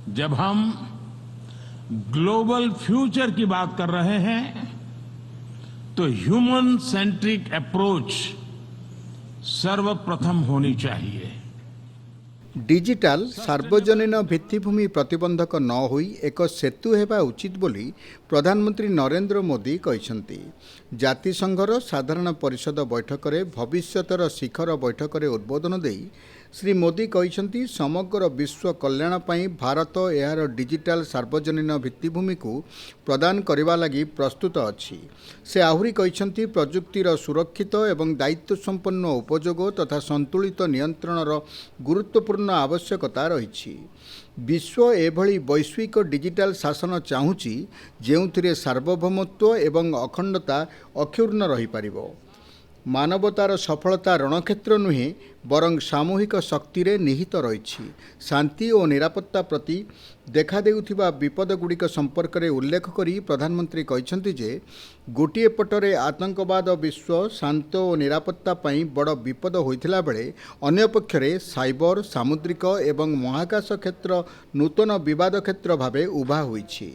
जब हम global future की बात कर रहे हैं तो ह्यूमन सेंट्रिक अप्रोच सर्वप्रथम होनी चाहिए। डिजिटाल सार्वजनीन भित्तिभूमि प्रतिबंधक न होई एक सेतु हेबा उचित बोली प्रधानमंत्री नरेंद्र मोदी कहिसंती। जातिसंघर साधारण परिषद बैठक में भविष्यतर शिखर बैठक में उद्बोधन देई श्री मोदी कहिसंती समग्र विश्व कल्याण पई भारत यार डिजिटाल सार्वजनीन भित्तिभूमि को प्रदान करने लगी प्रस्तुत अछि। से आहुरी कहिसंती प्रजुक्तिर सुरक्षित एवं दायित्व संपन्न उपयोग तथा संतुलित नियंत्रणर गुरुत्वपूर्ण आवश्यकता रही। विश्व एभली वैश्विक डिजिटाल शासन चाहूँगी जो सार्वभौमत्व एवं अखंडता अक्षुण्ण रही पारिबो। मानवतार सफलता रणक्षेत्र नुहे बरं सामूहिक शक्ति रे निहित रही। शांति और निरापत्ता प्रति देखा देउथिबा विपदगुड़िक संपर्क में उल्लेख करी प्रधानमंत्री कहिसंती जे गोटिए पटरे आतंकवाद विश्व शांत और निरापत्ता पई बड़ विपद होइथिला बेले अन्य पक्षरे साइबर सामुद्रिक एवं महाकाश क्षेत्र नूतन विवाद क्षेत्र भावे उभा होइछि।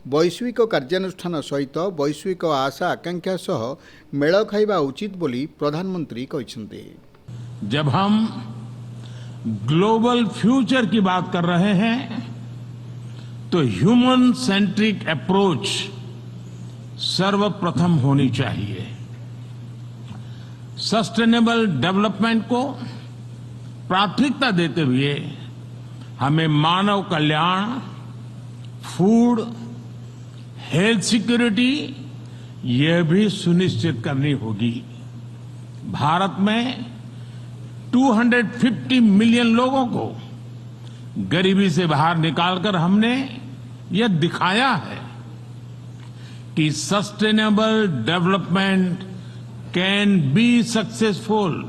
वैश्विक कार्यानुष्ठान सहित वैश्विक आशा आकांक्षा सह मेल खाइबा उचित बोली प्रधानमंत्री कहिसंती। जब हम ग्लोबल फ्यूचर की बात कर रहे हैं तो ह्यूमन सेंट्रिक अप्रोच सर्वप्रथम होनी चाहिए। सस्टेनेबल डेवलपमेंट को प्राथमिकता देते हुए हमें मानव कल्याण, फूड, हेल्थ सिक्योरिटी यह भी सुनिश्चित करनी होगी। भारत में 250 मिलियन लोगों को गरीबी से बाहर निकालकर हमने यह दिखाया है कि sustainable development can be successful.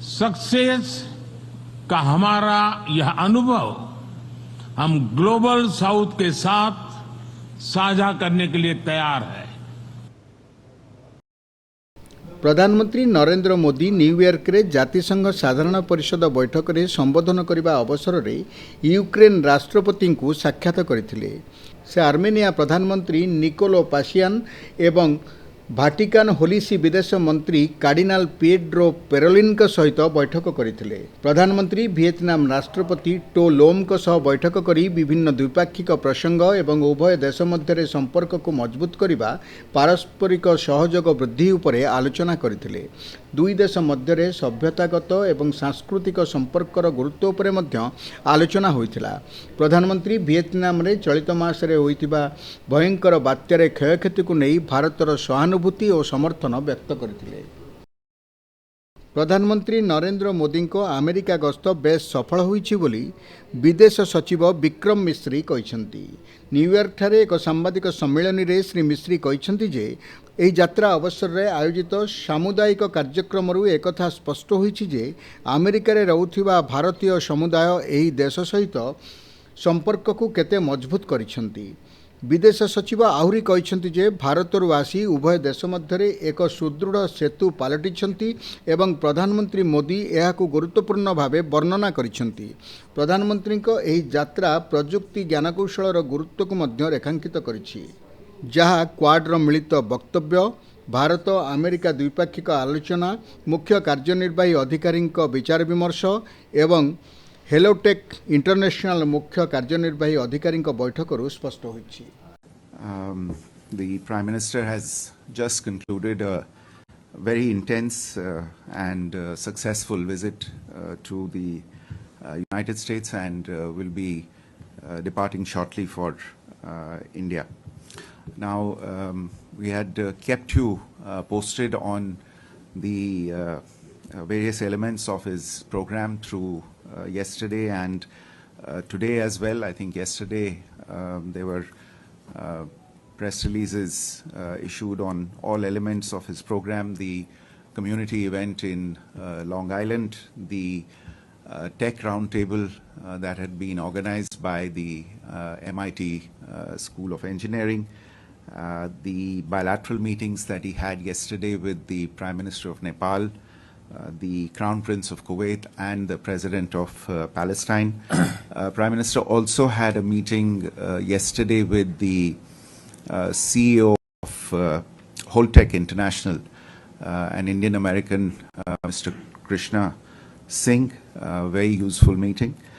Success का हमारा यह अनुभव हम ग्लोबल साउथ के साथ साझा करने के लिए तैयार है। प्रधानमंत्री नरेंद्र मोदी न्यूयॉर्क रे जातिसंघ साधारण परिषद बैठक में संबोधन करने अवसर में यूक्रेन राष्ट्रपति को साक्षात करथिले। से आर्मेनिया प्रधानमंत्री निकोलो पाशियान एवं भाटिकान होलिसी विदेश मंत्री कार्डिनाल पिएड्रो पेरोलिन सहित बैठक करथिले। प्रधानमंत्री वियतनाम राष्ट्रपति टो लोम सह बैठक करी विभिन्न द्विपाक्षिक प्रसंग एवं उभय देश मध्य संपर्क को मजबूत करने पारस्परिक सहयोग वृद्धि उपरे आलोचना करथिले। दुई देश मध्य सभ्यतागत एवं सांस्कृतिक संपर्कर गुरुत्व उपरे मध्य आलोचना होइथिला। प्रधानमंत्री वियतनाम रे चलित मासरे होइतिबा भयंकर बात्यारे क्षयक्षति को नहीं भारतर सहानुभूति और समर्थन व्यक्त करथिले। प्रधानमंत्री नरेंद्र मोदी को अमेरिका गस्त बेस सफल होइछि बोली विदेश सचिव विक्रम मिश्री कहिसंती। न्यूयॉर्क ठारे एक सांबादिक सम्मेलन रे श्री मिश्री कहिसंती जे एही यात्रा अवसर रे आयोजित सामुदायिक कार्यक्रम एकथा स्पष्ट होइछि जे अमेरिका रे रहुथिबा भारतीय समुदाय एही देश सहित संपर्क को केते मजबूत करिसंती। विदेश सचिव आहुरी कहिसंती जे भारतरु आसी उभय देश मध्य एक सुदृढ़ सेतु पलटिछंती एवं प्रधानमंत्री मोदी एहाकु गुरुत्वपूर्ण भावे वर्णना करिसंती। प्रधानमंत्री को एही यात्रा प्रजुक्ति ज्ञानकौशलर गुरुत्व को मध्य रेखांकित करिछि, जहाँ क्वाडर मिलित वक्तव्य, भारत अमेरिका द्विपाक्षिक आलोचना, मुख्य कार्यनिर्वाही अधिकारी विचार विमर्श एवं हेलोटेक इंटरनेशनल मुख्य कार्यनिर्वाही अधिकारी बैठक स्पष्ट होइछि। The Prime Minister has just concluded a very intense and successful visit to the United States and will be departing shortly for India. Now, we had kept you posted on the various elements of his program through yesterday and today as well. I think yesterday there were press releases issued on all elements of his program, the community event in Long Island, the tech roundtable that had been organized by the MIT School of Engineering, the bilateral meetings that he had yesterday with the Prime Minister of Nepal, the Crown Prince of Kuwait and the President of Palestine. Prime Minister also had a meeting yesterday with the CEO of Holtec International, an Indian American, Mr. Krishna Singh. Very useful meeting.